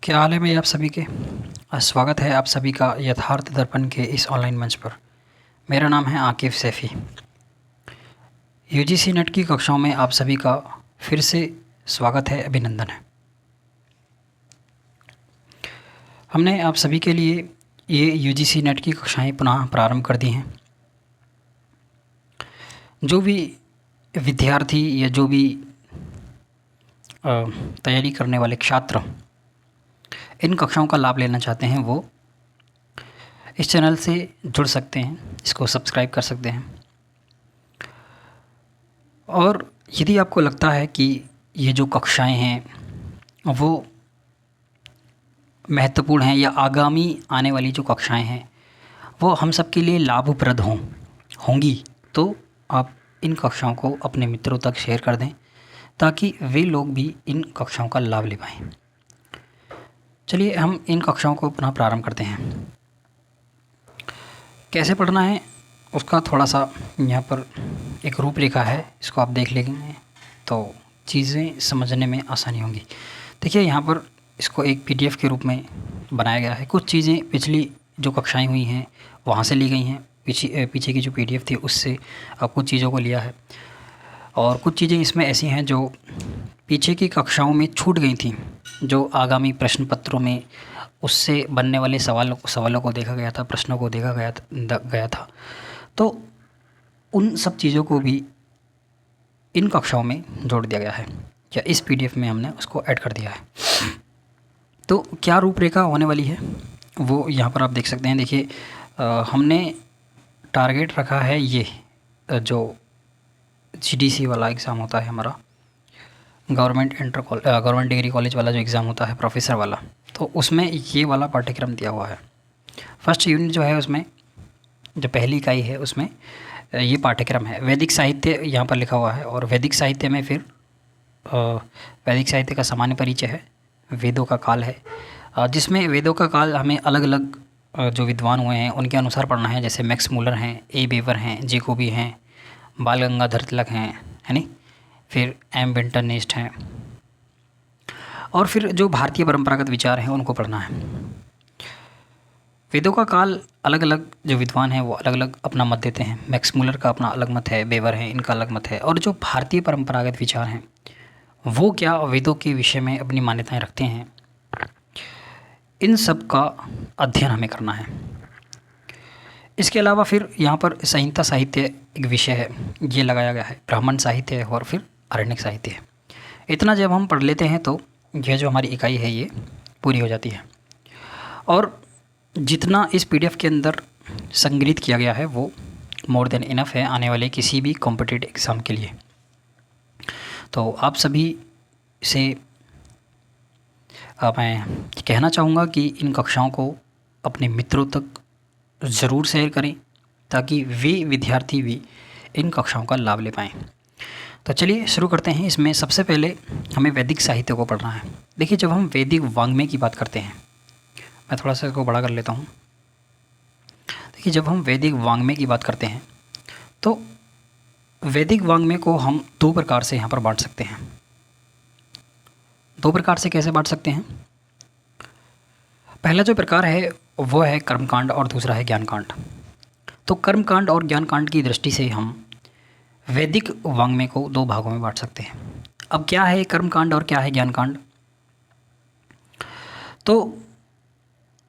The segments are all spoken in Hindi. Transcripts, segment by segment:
क्या हाल है मेरे आप सभी के। स्वागत है आप सभी का यथार्थ दर्पण के इस ऑनलाइन मंच पर। मेरा नाम है आकिफ़ सैफ़ी। यूजीसी नेट की कक्षाओं में आप सभी का फिर से स्वागत है, अभिनंदन है। हमने आप सभी के लिए ये यूजीसी नेट की कक्षाएं पुनः प्रारंभ कर दी हैं। जो भी विद्यार्थी या जो भी तैयारी करने वाले छात्र इन कक्षाओं का लाभ लेना चाहते हैं वो इस चैनल से जुड़ सकते हैं, इसको सब्सक्राइब कर सकते हैं। और यदि आपको लगता है कि ये जो कक्षाएं हैं वो महत्वपूर्ण हैं या आगामी आने वाली जो कक्षाएं हैं वो हम सब के लिए लाभप्रद होंगी, तो आप इन कक्षाओं को अपने मित्रों तक शेयर कर दें ताकि वे लोग भी इन कक्षाओं का लाभ ले पाएँ। चलिए हम इन कक्षाओं को पुनः प्रारंभ करते हैं। कैसे पढ़ना है उसका थोड़ा सा यहाँ पर एक रूपरेखा है, इसको आप देख लेंगे तो चीज़ें समझने में आसानी होंगी। देखिए यहाँ पर इसको एक पीडीएफ के रूप में बनाया गया है। कुछ चीज़ें पिछली जो कक्षाएं हुई हैं वहाँ से ली गई हैं, पीछे की जो पीडीएफ थी उससे कुछ चीज़ों को लिया है, और कुछ चीज़ें इसमें ऐसी हैं जो पीछे की कक्षाओं में छूट गई थी, जो आगामी प्रश्न पत्रों में उससे बनने वाले सवालों को देखा गया था, प्रश्नों को देखा गया था। तो उन सब चीज़ों को भी इन कक्षाओं में जोड़ दिया गया है, या इस पीडीएफ में हमने उसको ऐड कर दिया है। तो क्या रूपरेखा होने वाली है वो यहाँ पर आप देख सकते हैं। देखिए हमने टारगेट रखा है ये जो जीडीसी वाला एग्ज़ाम होता है हमारा, गवर्नमेंट डिग्री कॉलेज वाला जो एग्ज़ाम होता है प्रोफेसर वाला, तो उसमें ये वाला पाठ्यक्रम दिया हुआ है। फर्स्ट यूनिट जो है उसमें जो पहली इकाई है उसमें ये पाठ्यक्रम है। वैदिक साहित्य यहाँ पर लिखा हुआ है, और वैदिक साहित्य में फिर वैदिक साहित्य का सामान्य परिचय है, वेदों का काल है, जिसमें वेदों का काल हमें अलग अलग जो विद्वान हुए हैं उनके अनुसार पढ़ना है। जैसे मैक्स मूलर हैं, ए बेवर हैं, जेकोबी हैं, बाल गंगाधर तिलक हैं, है नी, फिर एम विंटरनिस्ट हैं, और फिर जो भारतीय परंपरागत विचार हैं उनको पढ़ना है। वेदों का काल अलग अलग जो विद्वान हैं वो अलग अलग अपना मत देते हैं। मैक्स मूलर का अपना अलग मत है, बेवर है, इनका अलग मत है। और जो भारतीय परंपरागत विचार हैं वो क्या वेदों के विषय में अपनी मान्यताएं रखते हैं, इन सब का अध्ययन हमें करना है। इसके अलावा फिर यहाँ पर संहिता साहित्य एक विषय है, ये लगाया गया है। ब्राह्मण साहित्य है और फिर आरण्यक साहित्य है। इतना जब हम पढ़ लेते हैं तो यह जो हमारी इकाई है ये पूरी हो जाती है। और जितना इस पीडीएफ के अंदर संग्रहित किया गया है वो मोर देन इनफ है आने वाले किसी भी कॉम्पिटिटिव एग्ज़ाम के लिए। तो आप सभी से मैं कहना चाहूँगा कि इन कक्षाओं को अपने मित्रों तक ज़रूर शेयर करें ताकि वे विद्यार्थी भी इन कक्षाओं का लाभ ले पाएँ। तो चलिए शुरू करते हैं। इसमें सबसे पहले हमें वैदिक साहित्य को पढ़ना है। देखिए जब हम वैदिक वाङ्मय की बात करते हैं, मैं थोड़ा सा इसको बड़ा कर लेता हूँ। देखिए जब हम वैदिक वाङ्मय की बात करते हैं तो वैदिक वाङ्मय को हम दो प्रकार से यहाँ पर बांट सकते हैं। दो प्रकार से कैसे बांट सकते हैं? पहला जो प्रकार है वो है कर्मकांड और दूसरा है ज्ञानकांड। तो कर्मकांड और ज्ञानकांड की दृष्टि से हम वैदिक वाङ्मय को दो भागों में बांट सकते हैं। अब क्या है कर्मकांड और क्या है ज्ञानकांड? तो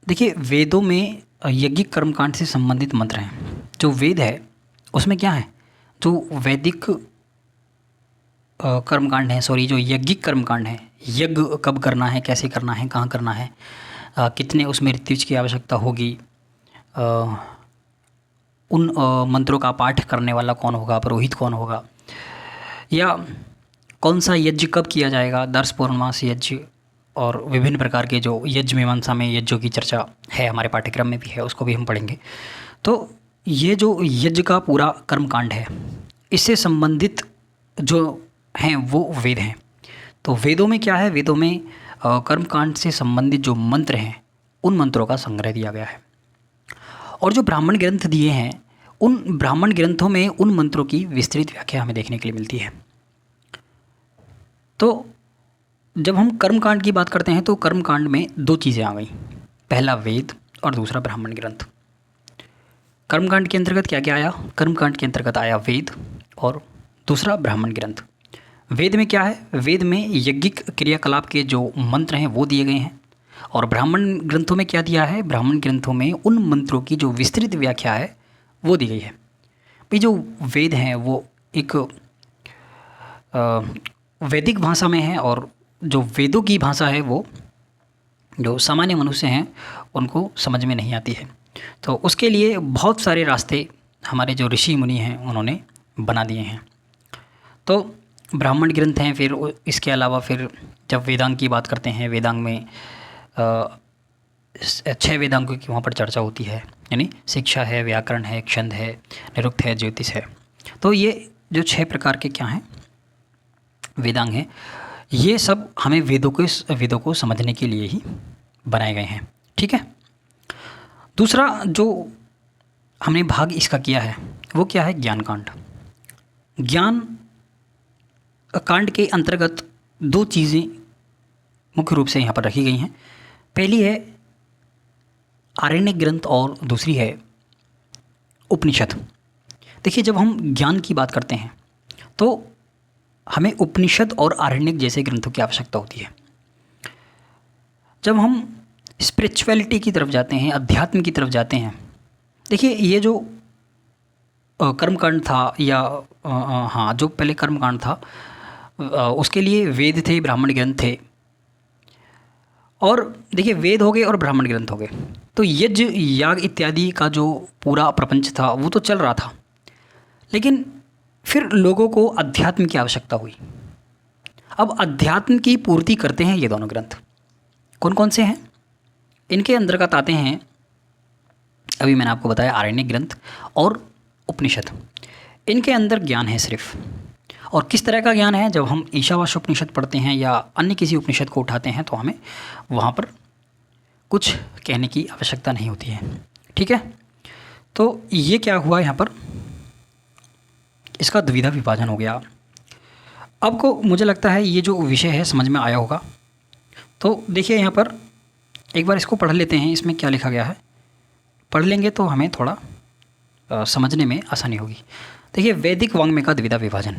देखिए वेदों में यज्ञिक कर्मकांड से संबंधित मंत्र हैं। जो वेद है उसमें क्या है, जो वैदिक कर्मकांड है, सॉरी जो यज्ञिक कर्मकांड है, यज्ञ कब करना है, कैसे करना है, कहाँ करना है, कितने उसमें ऋत्विज की आवश्यकता होगी, उन मंत्रों का पाठ करने वाला कौन होगा, पुरोहित कौन होगा, या कौन सा यज्ञ कब किया जाएगा, दर्श पूर्णमास यज्ञ, और विभिन्न प्रकार के जो यज्ञ मीमांसा में यज्ञों की चर्चा है, हमारे पाठ्यक्रम में भी है, उसको भी हम पढ़ेंगे। तो ये जो यज्ञ का पूरा कर्मकांड है इससे संबंधित जो हैं वो वेद हैं। तो वेदों में क्या है, वेदों में कर्मकांड से संबंधित जो मंत्र हैं उन मंत्रों का संग्रह दिया गया है। और जो ब्राह्मण ग्रंथ दिए हैं उन ब्राह्मण ग्रंथों में उन मंत्रों की विस्तृत व्याख्या हमें देखने के लिए मिलती है। तो जब हम कर्मकांड की बात करते हैं तो कर्मकांड में दो चीज़ें आ गई, पहला वेद और दूसरा ब्राह्मण ग्रंथ। कर्मकांड के अंतर्गत क्या क्या आया? कर्मकांड के अंतर्गत आया वेद और दूसरा ब्राह्मण ग्रंथ। वेद में क्या है? वेद में यज्ञिक क्रियाकलाप के जो मंत्र हैं वो दिए गए हैं, और ब्राह्मण ग्रंथों में क्या दिया है? ब्राह्मण ग्रंथों में उन मंत्रों की जो विस्तृत व्याख्या है वो दी गई है। भाई जो वेद हैं वो एक वैदिक भाषा में है, और जो वेदों की भाषा है वो जो सामान्य मनुष्य हैं उनको समझ में नहीं आती है। तो उसके लिए बहुत सारे रास्ते हमारे जो ऋषि मुनि हैं उन्होंने बना दिए हैं। तो ब्राह्मण ग्रंथ हैं, फिर इसके अलावा फिर जब वेदांग की बात करते हैं, वेदांग में 6 वेदांगों की वहाँ पर चर्चा होती है, यानी शिक्षा है, व्याकरण है, छंद है, निरुक्त है, ज्योतिष है। तो ये जो 6 प्रकार के क्या हैं वेदांग हैं, ये सब हमें वेदों को समझने के लिए ही बनाए गए हैं। ठीक है। दूसरा जो हमने भाग इसका किया है वो क्या है? ज्ञान कांड। ज्ञान कांड के अंतर्गत दो चीज़ें मुख्य रूप से यहाँ पर रखी गई हैं। पहली है आरण्यक ग्रंथ और दूसरी है उपनिषद। देखिए, जब हम ज्ञान की बात करते हैं तो हमें उपनिषद और आरण्यक जैसे ग्रंथों की आवश्यकता होती है। जब हम स्पिरिचुअलिटी की तरफ जाते हैं, अध्यात्म की तरफ जाते हैं, देखिए ये जो कर्मकांड था या हाँ जो पहले कर्मकांड था उसके लिए वेद थे, ब्राह्मण ग्रंथ थे, और देखिए वेद हो गए और ब्राह्मण ग्रंथ हो गए, तो यज्ञ याग इत्यादि का जो पूरा प्रपंच था वो तो चल रहा था, लेकिन फिर लोगों को अध्यात्म की आवश्यकता हुई। अब अध्यात्म की पूर्ति करते हैं ये दोनों ग्रंथ। कौन कौन से हैं? इनके अंतर्गत आते हैं, अभी मैंने आपको बताया, आरण्यक ग्रंथ और उपनिषद। इनके अंदर ज्ञान है सिर्फ, और किस तरह का ज्ञान है? जब हम ईशावास्य उपनिषद पढ़ते हैं या अन्य किसी उपनिषद को उठाते हैं तो हमें वहाँ पर कुछ कहने की आवश्यकता नहीं होती है। ठीक है। तो ये क्या हुआ यहाँ पर, इसका द्विधा विभाजन हो गया। आपको मुझे लगता है ये जो विषय है समझ में आया होगा। तो देखिए यहाँ पर एक बार इसको पढ़ लेते हैं, इसमें क्या लिखा गया है। पढ़ लेंगे तो हमें थोड़ा समझने में आसानी होगी। देखिए, वैदिक वाङ्मय का द्विधा विभाजन।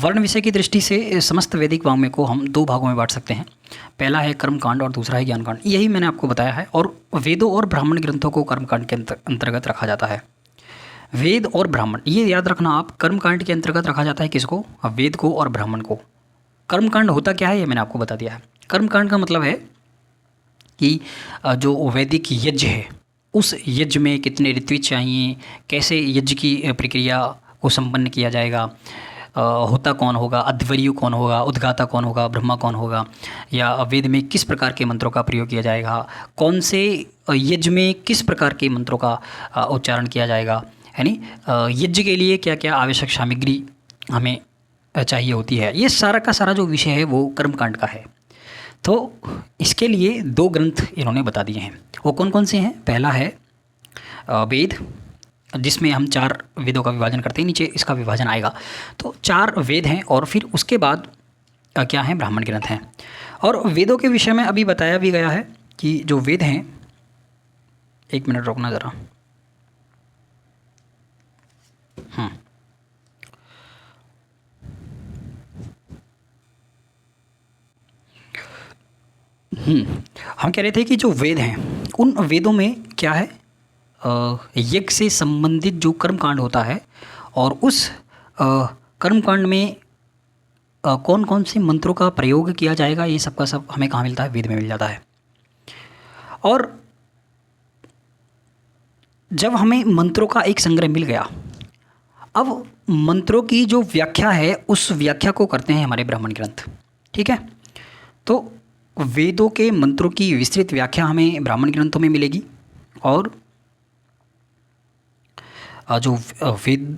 वर्ण विषय की दृष्टि से समस्त वैदिक वाङ्मय को हम दो भागों में बांट सकते हैं। पहला है कर्मकांड और दूसरा है ज्ञानकांड। यही मैंने आपको बताया है, और वेदों और ब्राह्मण ग्रंथों को कर्मकांड के अंतर्गत रखा जाता है। वेद और ब्राह्मण, ये याद रखना आप, कर्मकांड के अंतर्गत रखा जाता है किसको? वेद को और ब्राह्मण को। कर्मकांड होता क्या है ये मैंने आपको बता दिया है। कर्मकांड का मतलब है कि जो वैदिक यज्ञ है उस यज्ञ में कितने ऋत्विज चाहिए, कैसे यज्ञ की प्रक्रिया को संपन्न किया जाएगा, होता कौन होगा, अध्वर्यु कौन होगा, उद्गाता कौन होगा, ब्रह्मा कौन होगा, या वेद में किस प्रकार के मंत्रों का प्रयोग किया जाएगा, कौन से यज्ञ में किस प्रकार के मंत्रों का उच्चारण किया जाएगा, यानी यज्ञ के लिए क्या क्या आवश्यक सामग्री हमें चाहिए होती है। ये सारा का सारा जो विषय है वो कर्मकांड का है। तो इसके लिए दो ग्रंथ इन्होंने बता दिए हैं। वो कौन कौन से हैं? पहला है वेद, जिसमें हम 4 वेदों का विभाजन करते हैं, नीचे इसका विभाजन आएगा। तो 4 वेद हैं, और फिर उसके बाद क्या हैं? ब्राह्मण ग्रंथ हैं। और वेदों के विषय में अभी बताया भी गया है कि जो वेद हैं, एक मिनट रुकना ज़रा। हम कह रहे थे कि जो वेद हैं उन वेदों में क्या है, यज्ञ से संबंधित जो कर्मकांड होता है, और उस कर्मकांड में कौन कौन से मंत्रों का प्रयोग किया जाएगा, ये सब का सब हमें कहाँ मिलता है? वेद में मिल जाता है। और जब हमें मंत्रों का एक संग्रह मिल गया, अब मंत्रों की जो व्याख्या है उस व्याख्या को करते हैं हमारे ब्राह्मण ग्रंथ। ठीक है। तो वेदों के मंत्रों की विस्तृत व्याख्या हमें ब्राह्मण ग्रंथों में मिलेगी, और जो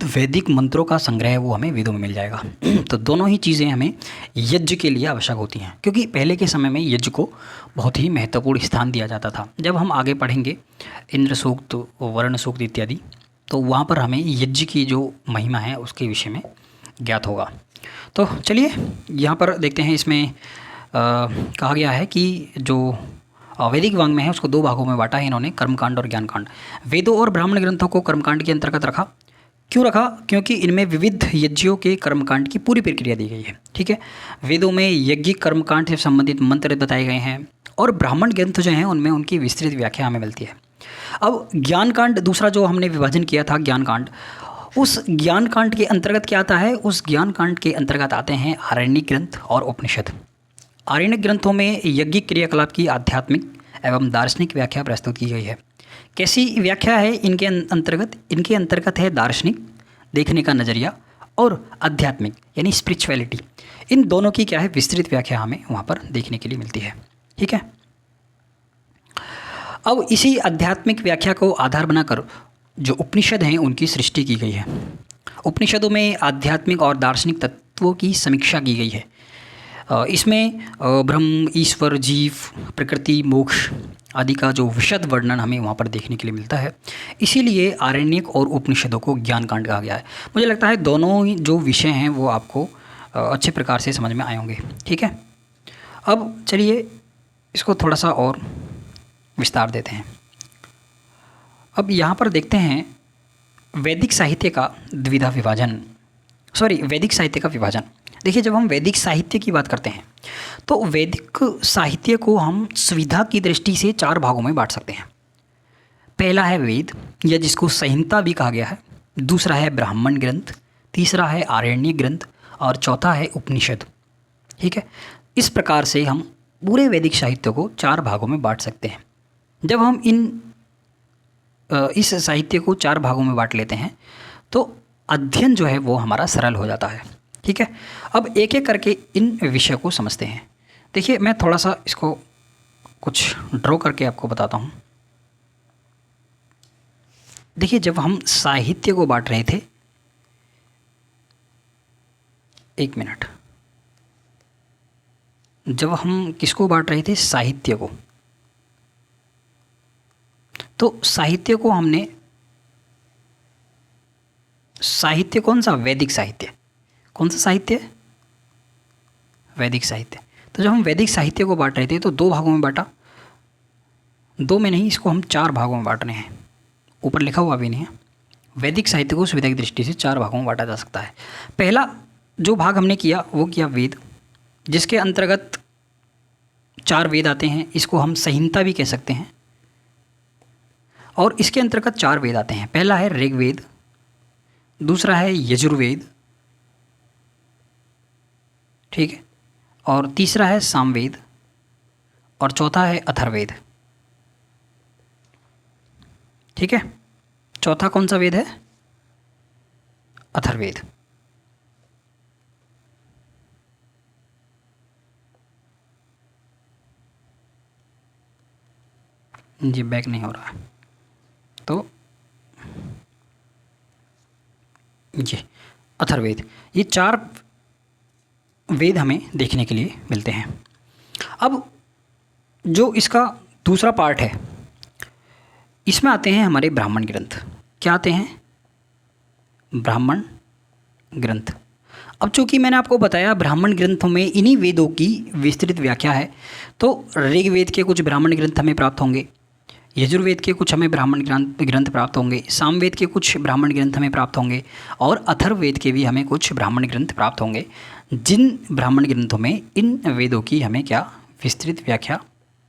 वैदिक मंत्रों का संग्रह है वो हमें वेदों में मिल जाएगा। तो दोनों ही चीज़ें हमें यज्ञ के लिए आवश्यक होती हैं, क्योंकि पहले के समय में यज्ञ को बहुत ही महत्वपूर्ण स्थान दिया जाता था। जब हम आगे पढ़ेंगे इंद्र सूक्त, वर्ण सूक्त इत्यादि, तो वहाँ पर हमें यज्ञ की जो महिमा है उसके विषय में ज्ञात होगा। तो चलिए यहाँ पर देखते हैं, इसमें कहा गया है कि जो वैदिक वांग में है उसको 2 भागों में बांटा है इन्होंने, कर्मकांड और ज्ञानकांड। वेदों और ब्राह्मण ग्रंथों को कर्मकांड के अंतर्गत रखा। क्यों रखा? क्योंकि इनमें विविध यज्ञों के कर्मकांड की पूरी प्रक्रिया दी गई है। ठीक है, वेदों में यज्ञिक कर्मकांड से संबंधित मंत्र बताए गए हैं और ब्राह्मण ग्रंथ जो हैं उनमें उनकी विस्तृत व्याख्या हमें मिलती है। अब ज्ञानकांड, दूसरा जो हमने विभाजन किया था ज्ञानकांड, उस ज्ञानकांड के अंतर्गत क्या आता है? उस ज्ञानकांड के अंतर्गत आते हैं आरण्यक ग्रंथ और उपनिषद। आरण्यक ग्रंथों में यज्ञिक क्रियाकलाप की आध्यात्मिक एवं दार्शनिक व्याख्या प्रस्तुत की गई है। कैसी व्याख्या है इनके अंतर्गत? इनके अंतर्गत है दार्शनिक, देखने का नज़रिया, और आध्यात्मिक यानी स्पिरिचुअलिटी। इन दोनों की क्या है? विस्तृत व्याख्या हमें वहाँ पर देखने के लिए मिलती है। ठीक है, अब इसी आध्यात्मिक व्याख्या को आधार बनाकर जो उपनिषद हैं उनकी सृष्टि की गई है। उपनिषदों में आध्यात्मिक और दार्शनिक तत्वों की समीक्षा की गई है। इसमें ब्रह्म, ईश्वर, जीव, प्रकृति, मोक्ष आदि का जो विशद वर्णन हमें वहाँ पर देखने के लिए मिलता है। इसीलिए आरण्यक और उपनिषदों को ज्ञानकांड कहा गया है। मुझे लगता है दोनों ही जो विषय हैं वो आपको अच्छे प्रकार से समझ में आए होंगे। ठीक है, अब चलिए इसको थोड़ा सा और विस्तार देते हैं। अब यहाँ पर देखते हैं वैदिक साहित्य का द्विधा विभाजन, वैदिक साहित्य का विभाजन। देखिए, जब हम वैदिक साहित्य की बात करते हैं तो वैदिक साहित्य को हम सुविधा की दृष्टि से 4 भागों में बांट सकते हैं। पहला है वेद, या जिसको संहिता भी कहा गया है। दूसरा है ब्राह्मण ग्रंथ, तीसरा है आरण्यक ग्रंथ और चौथा है उपनिषद। ठीक है, इस प्रकार से हम पूरे वैदिक साहित्य को 4 भागों में बांट सकते हैं। जब हम इस साहित्य को 4 भागों में बांट लेते हैं तो अध्ययन जो है वो हमारा सरल हो जाता है। ठीक है, अब एक एक करके इन विषय को समझते हैं। देखिए, मैं थोड़ा सा इसको कुछ ड्रॉ करके आपको बताता हूँ। देखिए, जब हम साहित्य को बांट रहे थे, एक मिनट, जब हम किसको बांट रहे थे? साहित्य को। तो साहित्य को हमने, साहित्य कौन सा? वैदिक साहित्य। कौन सा साहित्य? वैदिक साहित्य। तो जब हम वैदिक साहित्य को बांट रहे थे तो 2 भागों में बांटा, 2 में नहीं, इसको हम 4 भागों में बांट रहे हैं। ऊपर लिखा हुआ भी नहीं है। वैदिक साहित्य को सुविधा की दृष्टि से 4 भागों में बांटा जा सकता है। पहला जो भाग हमने किया वो किया वेद, जिसके अंतर्गत 4 वेद आते हैं। इसको हम संहिता भी कह सकते हैं। और इसके अंतर्गत 4 वेद आते हैं। पहला है ऋग्वेद, दूसरा है यजुर्वेद, ठीक है, और तीसरा है सामवेद, और चौथा है अथर्ववेद। ठीक है, चौथा कौन सा वेद है? अथर्ववेद। जी, बैक नहीं हो रहा है तो जी, अथर्ववेद। ये 4 वेद हमें देखने के लिए मिलते हैं। अब जो इसका दूसरा पार्ट है, इसमें आते हैं हमारे ब्राह्मण ग्रंथ। क्या आते हैं? ब्राह्मण ग्रंथ। अब चूँकि मैंने आपको बताया ब्राह्मण ग्रंथों में इन्हीं वेदों की विस्तृत व्याख्या है, तो ऋग्वेद के कुछ ब्राह्मण ग्रंथ हमें प्राप्त होंगे, यजुर्वेद के कुछ हमें ब्राह्मण ग्रंथ प्राप्त होंगे, सामवेद के कुछ ब्राह्मण ग्रंथ हमें प्राप्त होंगे, और अथर्ववेद के भी हमें कुछ ब्राह्मण ग्रंथ प्राप्त होंगे, जिन ब्राह्मण ग्रंथों में इन वेदों की हमें क्या विस्तृत व्याख्या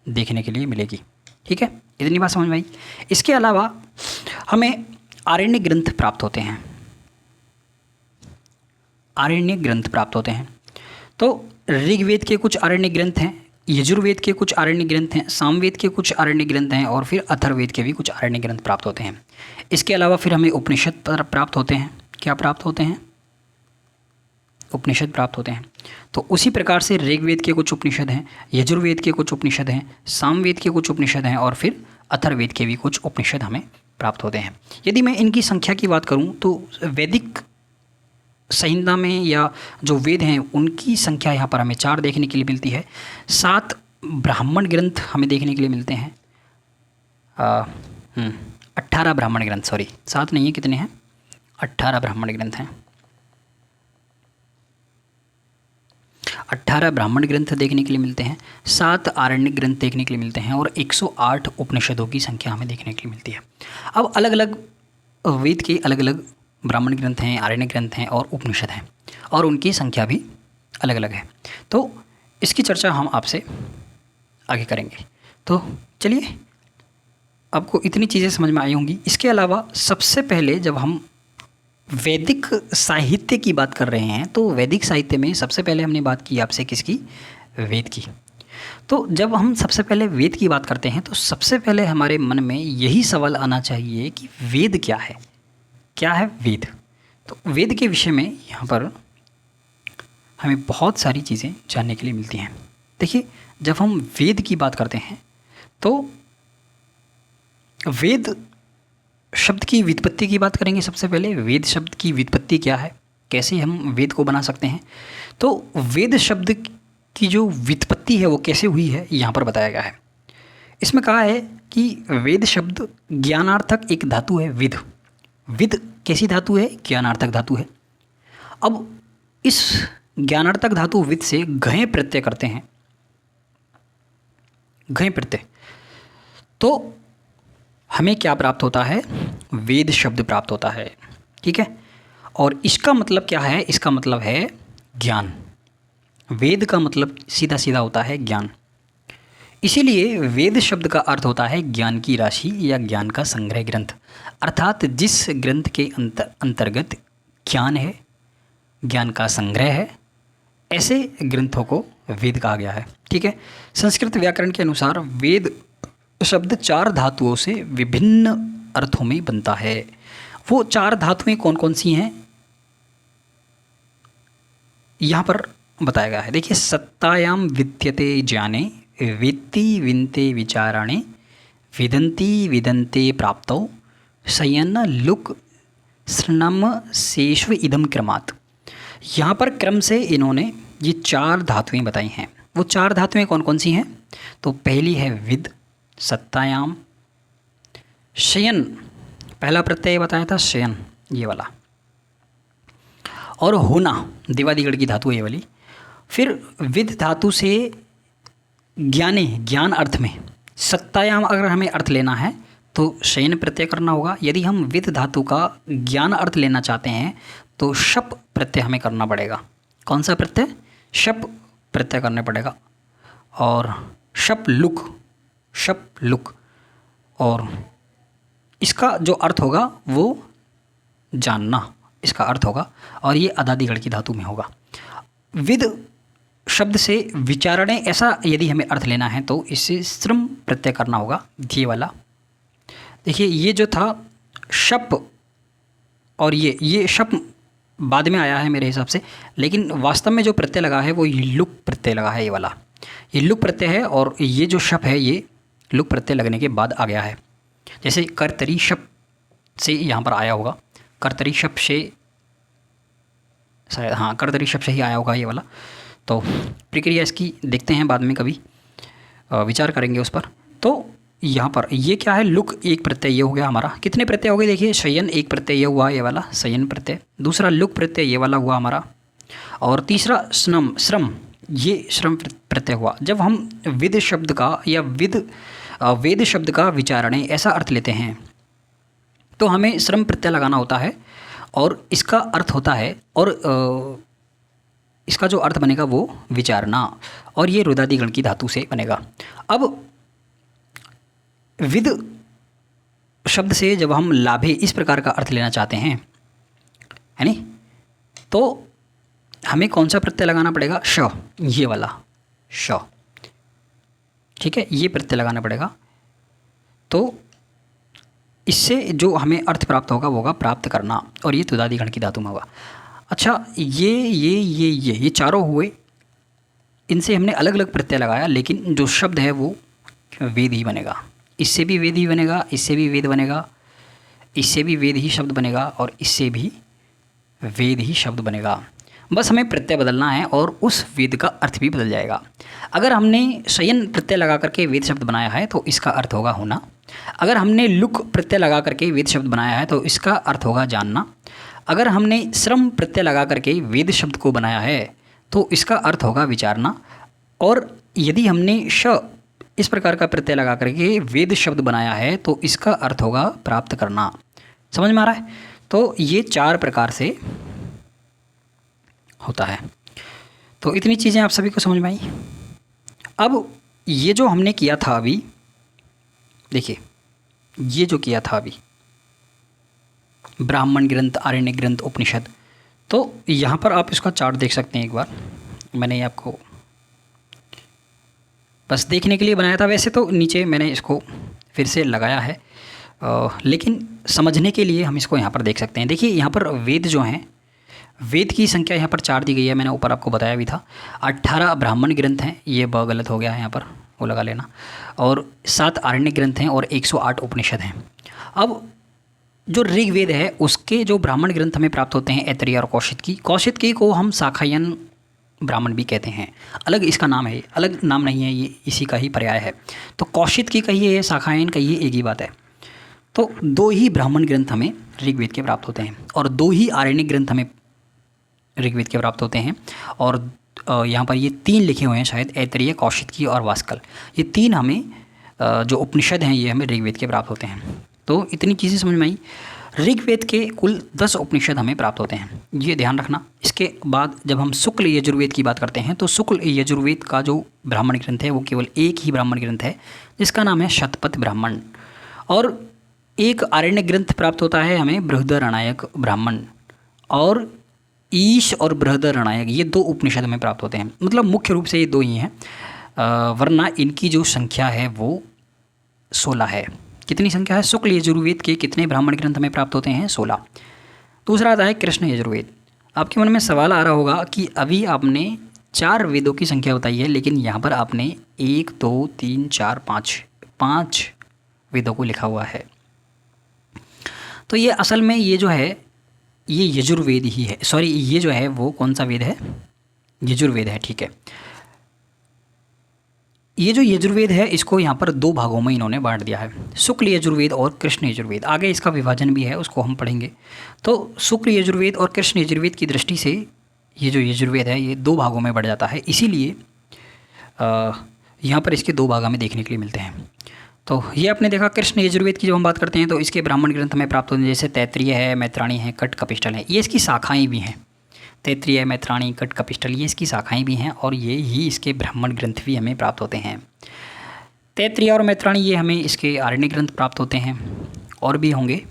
देखने के लिए मिलेगी। ठीक है, इतनी बात समझ में आई। इसके अलावा हमें आरण्यक ग्रंथ प्राप्त होते हैं। आरण्यक ग्रंथ प्राप्त होते हैं तो ऋग्वेद के कुछ आरण्यक ग्रंथ हैं, यजुर्वेद के कुछ आरण्यक ग्रंथ हैं, सामवेद के कुछ आरण्यक ग्रंथ हैं, और फिर अथर्ववेद के भी कुछ आरण्यक ग्रंथ प्राप्त होते हैं। इसके अलावा फिर हमें उपनिषद प्राप्त होते हैं। क्या प्राप्त होते हैं? उपनिषद प्राप्त होते हैं। तो उसी प्रकार से ऋग्वेद के कुछ उपनिषद हैं, यजुर्वेद के कुछ उपनिषद हैं, सामवेद के कुछ उपनिषद हैं, और फिर अथर्ववेद के भी कुछ उपनिषद हमें प्राप्त होते हैं। यदि मैं इनकी संख्या की बात करूं तो वैदिक संहिता में या जो वेद हैं उनकी संख्या यहाँ पर हमें 4 देखने के लिए मिलती है। 7 ब्राह्मण ग्रंथ हमें देखने के लिए मिलते हैं। 18 ब्राह्मण ग्रंथ, 7 नहीं है, कितने हैं? 18 ब्राह्मण ग्रंथ हैं। 18 ब्राह्मण ग्रंथ देखने के लिए मिलते हैं, 7 आरण्यक ग्रंथ देखने के लिए मिलते हैं और 108 उपनिषदों की संख्या हमें देखने के लिए मिलती है। अब अलग अलग वेद के अलग अलग ब्राह्मण ग्रंथ हैं, आरण्यक ग्रंथ हैं और उपनिषद हैं और उनकी संख्या भी अलग अलग है। तो इसकी चर्चा हम आपसे आगे करेंगे। तो चलिए, आपको इतनी चीज़ें समझ में आई होंगी। इसके अलावा सबसे पहले जब हम वैदिक साहित्य की बात कर रहे हैं तो वैदिक साहित्य में सबसे पहले हमने बात की आपसे किसकी? वेद की। तो जब हम सबसे पहले वेद की बात करते हैं तो सबसे पहले हमारे मन में यही सवाल आना चाहिए कि वेद क्या है? क्या है वेद? तो वेद के विषय में यहाँ पर हमें बहुत सारी चीज़ें जानने के लिए मिलती हैं। देखिए, जब हम वेद की बात करते हैं तो वेद शब्द की व्युत्पत्ति की बात करेंगे। सबसे पहले वेद शब्द की व्युत्पत्ति क्या है, कैसे हम वेद को बना सकते हैं। तो वेद शब्द की जो व्युत्पत्ति है वो कैसे हुई है, यहाँ पर बताया गया है। इसमें कहा है कि वेद शब्द ज्ञानार्थक एक धातु है। विद, विद कैसी धातु है? ज्ञानार्थक धातु है। अब इस ज्ञानार्थक धातु विद से घय प्रत्यय करते हैं, घय प्रत्यय, तो हमें क्या प्राप्त होता है? वेद शब्द प्राप्त होता है। ठीक है, और इसका मतलब क्या है? इसका मतलब है ज्ञान। वेद का मतलब सीधा सीधा होता है ज्ञान। इसीलिए वेद शब्द का अर्थ होता है ज्ञान की राशि या ज्ञान का संग्रह ग्रंथ, अर्थात जिस ग्रंथ के अंतर्गत ज्ञान है, ज्ञान का संग्रह है, ऐसे ग्रंथों को वेद कहा गया है। ठीक है, संस्कृत व्याकरण के अनुसार वेद शब्द 4 धातुओं से विभिन्न अर्थों में बनता है। वो 4 धातुएं कौन कौन सी हैं यहाँ पर बताया गया है। देखिए, सत्तायाम विद्यते ज्ञाने, वेत्ति विनते विचाराणे, विदन्ति विदन्ते प्राप्तौ, शयन लुक सृणम शेष्व इदम क्रमात्। यहाँ पर क्रम से इन्होंने ये 4 धातुएं बताई हैं। वो 4 धातुएं कौन कौन सी हैं? तो पहली है विद, सत्तायाम, शयन, पहला प्रत्यय बताया था शयन, ये वाला, और होना, दिवादिगढ़ की धातु है ये वाली। फिर विद धातु से ज्ञाने, ज्ञान अर्थ में, सत्तायाम अगर हमें अर्थ लेना है तो शयन प्रत्यय करना होगा। यदि हम विद धातु का ज्ञान अर्थ लेना चाहते हैं तो शप प्रत्यय हमें करना पड़ेगा। कौन सा प्रत्यय? शप प्रत्यय करना पड़ेगा। और शप लुक, शप लुक, और इसका जो अर्थ होगा वो जानना, इसका अर्थ होगा, और ये अदादिगढ़ की धातु में होगा। विद शब्द से विचारणे, ऐसा यदि हमें अर्थ लेना है तो इससे श्रम प्रत्यय करना होगा, ये वाला। देखिए, ये जो था शप, और ये शप बाद में आया है मेरे हिसाब से, लेकिन वास्तव में जो प्रत्यय लगा है वो लुक प्रत्यय लगा है, ये वाला, ये लुक प्रत्यय है। और ये जो शप है ये लुक प्रत्यय लगने के बाद आ गया है। जैसे कर्तरी शप से यहाँ पर आया होगा, कर्तरी शप से शायद, हाँ, कर्तरी शप से ही आया होगा ये वाला। तो प्रक्रिया इसकी देखते हैं बाद में, कभी विचार करेंगे उस पर। तो यहाँ पर ये क्या है? लुक एक प्रत्यय ये हो गया हमारा। कितने प्रत्यय हो गए? देखिए, शयन एक प्रत्यय ये हुआ, ये वाला शयन प्रत्यय। दूसरा लुक प्रत्यय ये वाला हुआ हमारा। और तीसरा श्रम, श्रम, ये श्रम प्रत्यय हुआ। जब हम विद शब्द का या वेद शब्द का विचारणे ऐसा अर्थ लेते हैं तो हमें श्रम प्रत्यय लगाना होता है, और इसका अर्थ होता है, और इसका जो अर्थ बनेगा वो विचारना, और ये रुदादिगण की धातु से बनेगा। अब विद शब्द से जब हम लाभे इस प्रकार का अर्थ लेना चाहते हैं, है नी, तो हमें कौन सा प्रत्यय लगाना पड़ेगा? श, ये वाला श। ठीक है, ये प्रत्यय लगाना पड़ेगा। तो इससे जो हमें अर्थ प्राप्त होगा वो होगा प्राप्त करना, और ये तुदादिगण की धातु में होगा। अच्छा, ये चारों हुए, इनसे हमने अलग अलग प्रत्यय लगाया, लेकिन जो शब्द है वो वेद ही बनेगा। इससे भी वेद ही बनेगा, इससे भी वेद बनेगा, इससे भी वेद ही शब्द बनेगा, और इससे भी वेद ही शब्द बनेगा। बस हमें प्रत्यय बदलना है और उस वेद का अर्थ भी बदल जाएगा। अगर हमने शयन प्रत्यय लगा करके वेद शब्द बनाया है तो इसका अर्थ होगा होना। अगर हमने लुक प्रत्यय लगा करके वेद शब्द बनाया है तो इसका अर्थ होगा जानना। अगर हमने श्रम प्रत्यय लगा करके वेद शब्द को बनाया है तो इसका अर्थ होगा विचारना। और यदि हमने श इस प्रकार का प्रत्यय लगा करके वेद शब्द बनाया है तो इसका अर्थ होगा प्राप्त करना। समझ में आ रहा है? तो ये 4 प्रकार से होता है। तो इतनी चीज़ें आप सभी को समझ में आई। अब ये जो हमने किया था अभी, देखिए ये जो किया था अभी, ब्राह्मण ग्रंथ, आरण्य ग्रंथ, उपनिषद, तो यहाँ पर आप इसका चार्ट देख सकते हैं। एक बार मैंने आपको बस देखने के लिए बनाया था, वैसे तो नीचे मैंने इसको फिर से लगाया है, लेकिन समझने के लिए हम इसको यहाँ पर देख सकते हैं। देखिए यहाँ पर वेद जो हैं, वेद की संख्या यहाँ पर 4 दी गई है, मैंने ऊपर आपको बताया भी था। 18 ब्राह्मण ग्रंथ हैं, ये ब गलत हो गया है यहाँ पर, वो लगा लेना। और 7 आरण्य ग्रंथ हैं और 108 उपनिषद हैं। अब जो ऋग्वेद है उसके जो ब्राह्मण ग्रंथ हमें प्राप्त होते हैं ऐतरेय और कौशिकी। कौशिकी को हम शाखायन ब्राह्मण भी कहते हैं, अलग इसका नाम है, अलग नाम नहीं है, ये इसी का ही पर्याय है। तो कौशिकी कहिए, शाखायन कहिए, एक ही बात है। तो 2 ही ब्राह्मण ग्रंथ हमें ऋग्वेद के प्राप्त होते हैं और 2 ही आरण्य ग्रंथ हमें ऋग्वेद के प्राप्त होते हैं। और यहाँ पर ये 3 लिखे हुए हैं शायद, ऐतरेय, कौशिकी और वास्कल, ये 3 हमें जो उपनिषद हैं ये हमें ऋग्वेद के प्राप्त होते हैं। तो इतनी चीज़ें समझ में आई। ऋग्वेद के कुल 10 उपनिषद हमें प्राप्त होते हैं, ये ध्यान रखना। इसके बाद जब हम शुक्ल यजुर्वेद की बात करते हैं तो शुक्ल यजुर्वेद का जो ब्राह्मण ग्रंथ है वो केवल एक ही ब्राह्मण ग्रंथ है जिसका नाम है शतपथ ब्राह्मण। और एक आरण्य ग्रंथ प्राप्त होता है हमें बृहदारण्यक ब्राह्मण, और ईश और बृहदारण्यक, ये 2 उपनिषद हमें प्राप्त होते हैं। मतलब मुख्य रूप से ये 2 ही हैं, वरना इनकी जो संख्या है वो 16 है। कितनी संख्या है? शुक्ल यजुर्वेद के कितने ब्राह्मण ग्रंथ हमें प्राप्त होते हैं? 16। दूसरा आता है कृष्ण यजुर्वेद। आपके मन में सवाल आ रहा होगा कि अभी आपने 4 वेदों की संख्या बताई है, लेकिन यहाँ पर आपने 1 2 3 4 5 वेदों को लिखा हुआ है। तो ये असल में ये जो है ये यजुर्वेद ही है, सॉरी ये जो है वो कौन सा वेद है? यजुर्वेद है, ठीक है। ये जो यजुर्वेद है इसको यहाँ पर 2 भागों में इन्होंने बांट दिया है, शुक्ल यजुर्वेद और कृष्ण यजुर्वेद। आगे इसका विभाजन भी है, उसको हम पढ़ेंगे। तो शुक्ल यजुर्वेद और कृष्ण यजुर्वेद की दृष्टि से ये जो यजुर्वेद है ये 2 भागों में बढ़ जाता है, इसीलिए यहाँ पर इसके 2 भाग हमें देखने के लिए मिलते हैं। तो ये आपने देखा कृष्ण यजुर्वेद की जब हम बात करते हैं तो इसके ब्राह्मण ग्रंथ हमें प्राप्त होते हैं, जैसे तैत्तिरीय है, मैत्राणी है, कट, कपिष्टल है। ये इसकी शाखाएँ भी हैं, तैत्तिरीय, मैत्राणी, कट, कपिष्टल, ये इसकी शाखाएँ भी हैं और ये ही इसके ब्राह्मण ग्रंथ भी हमें प्राप्त होते हैं। तैत्तिरीय और मैत्राणी ये हमें इसके आरण्य ग्रंथ प्राप्त होते हैं, और भी होंगे,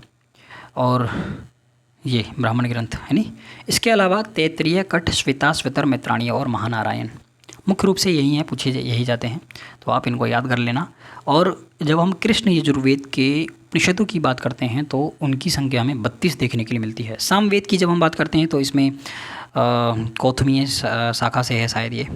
और ये ब्राह्मण ग्रंथ है नहीं। इसके अलावा तैत्तिरीय, कट, श्वेता, श्वेतर, मैत्राणी और महानारायण मुख्य रूप से यही हैं, पूछे यही जाते हैं, तो आप इनको याद कर लेना। और जब हम कृष्ण यजुर्वेद के उपनिषदों की बात करते हैं तो उनकी संख्या हमें 32 देखने के लिए मिलती है। सामवेद की जब हम बात करते हैं तो इसमें कौथमीय शाखा से है शायद ये,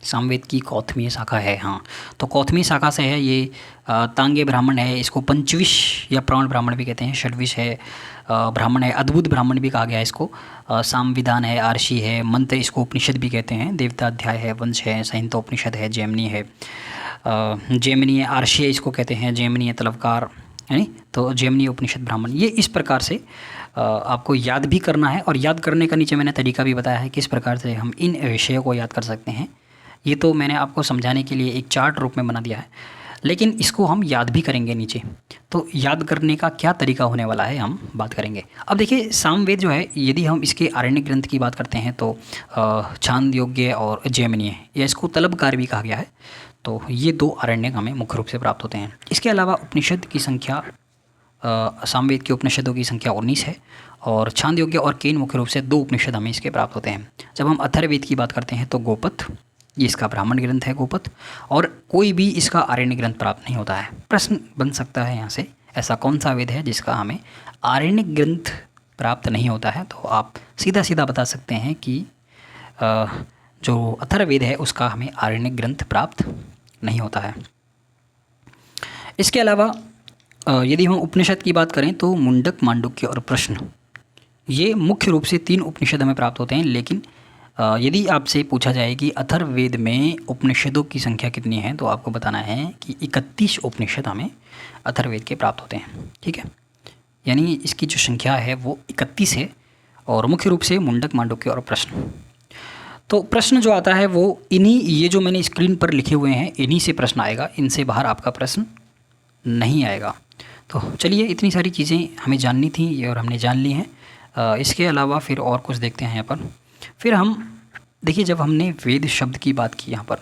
सामवेद की कौथमीय शाखा है, हाँ, तो कौथमीय शाखा से है ये। तांगे ब्राह्मण है, इसको पंचविश या प्राण ब्राह्मण भी कहते हैं, षड्विश है ब्राह्मण है, अद्भुत ब्राह्मण भी कहा गया है इसको। सामविधान है, आर्षि है, मंत्र, इसको उपनिषद भी कहते हैं, देवताध्याय है, वंश है, संहितोपनिषद है, जैमिनी है, जैमिनी आर्षि इसको कहते हैं, जैमिनी तलवकार है नहीं। तो जैमिनी उपनिषद ब्राह्मण, ये इस प्रकार से आपको याद भी करना है। और याद करने का नीचे मैंने तरीका भी बताया है किस प्रकार से हम इन विषयों को याद कर सकते हैं। ये तो मैंने आपको समझाने के लिए एक चार्ट रूप में बना दिया है, लेकिन इसको हम याद भी करेंगे नीचे। तो याद करने का क्या तरीका होने वाला है हम बात करेंगे। अब देखिए सामवेद जो है, यदि हम इसके आरण्य ग्रंथ की बात करते हैं तो छांदोग्य और जैमिनी, या इसको तलबकार भी कहा गया है। तो ये 2 आरण्य हमें मुख्य रूप से प्राप्त होते हैं। इसके अलावा उपनिषद की संख्या, सामवेद के उपनिषदों की संख्या 19 है, और छांदोग्य और केन मुख्य रूप से 2 उपनिषद हमें इसके प्राप्त होते हैं। जब हम अथर्ववेद की बात करते हैं तो गोपथ, ये इसका ब्राह्मण ग्रंथ है गोपथ, और कोई भी इसका आरण्य ग्रंथ प्राप्त नहीं होता है। प्रश्न बन सकता है यहाँ से, ऐसा कौन सा वेद है जिसका हमें आरण्य ग्रंथ प्राप्त नहीं होता है? तो आप सीधा सीधा बता सकते हैं कि जो अथर्ववेद है उसका हमें आरण्य ग्रंथ प्राप्त नहीं होता है। इसके अलावा यदि हम उपनिषद की बात करें तो मुंडक, मांडुक्य और प्रश्न, ये मुख्य रूप से 3 उपनिषद हमें प्राप्त होते हैं। लेकिन यदि आपसे पूछा जाए कि अथर्ववेद में उपनिषदों की संख्या कितनी है तो आपको बताना है कि 31 उपनिषद हमें अथर्ववेद के प्राप्त होते हैं, ठीक है। यानी इसकी जो संख्या है वो 31 है, और मुख्य रूप से मुंडक मांडुक्य और प्रश्न। तो प्रश्न जो आता है वो इन्हीं, ये जो मैंने स्क्रीन पर लिखे हुए हैं इन्हीं से प्रश्न आएगा, इनसे बाहर आपका प्रश्न नहीं आएगा। तो चलिए, इतनी सारी चीज़ें हमें जाननी थी और हमने जान ली हैं। इसके अलावा फिर और कुछ देखते हैं यहाँ पर। फिर हम देखिए, जब हमने वेद शब्द की बात की, यहाँ पर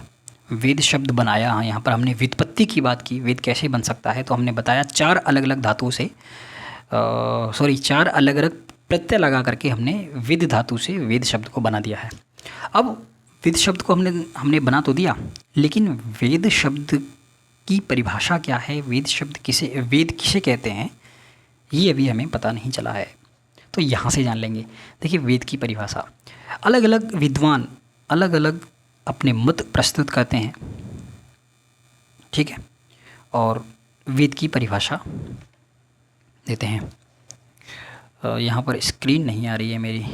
वेद शब्द बनाया, हाँ यहाँ पर हमने व्युत्पत्ति की बात की, वेद कैसे बन सकता है, तो हमने बताया 4 अलग अलग धातुओं से, 4 अलग अलग प्रत्यय लगा करके हमने वेद धातु से वेद शब्द को बना दिया है। अब वेद शब्द को हमने बना तो दिया, लेकिन वेद शब्द की परिभाषा क्या है, वेद किसे कहते हैं, ये अभी हमें पता नहीं चला है। तो यहाँ से जान लेंगे। देखिए, वेद की परिभाषा, अलग अलग विद्वान अलग अलग अपने मत प्रस्तुत करते हैं, ठीक है, और वेद की परिभाषा देते हैं। यहाँ पर स्क्रीन नहीं आ रही है मेरी।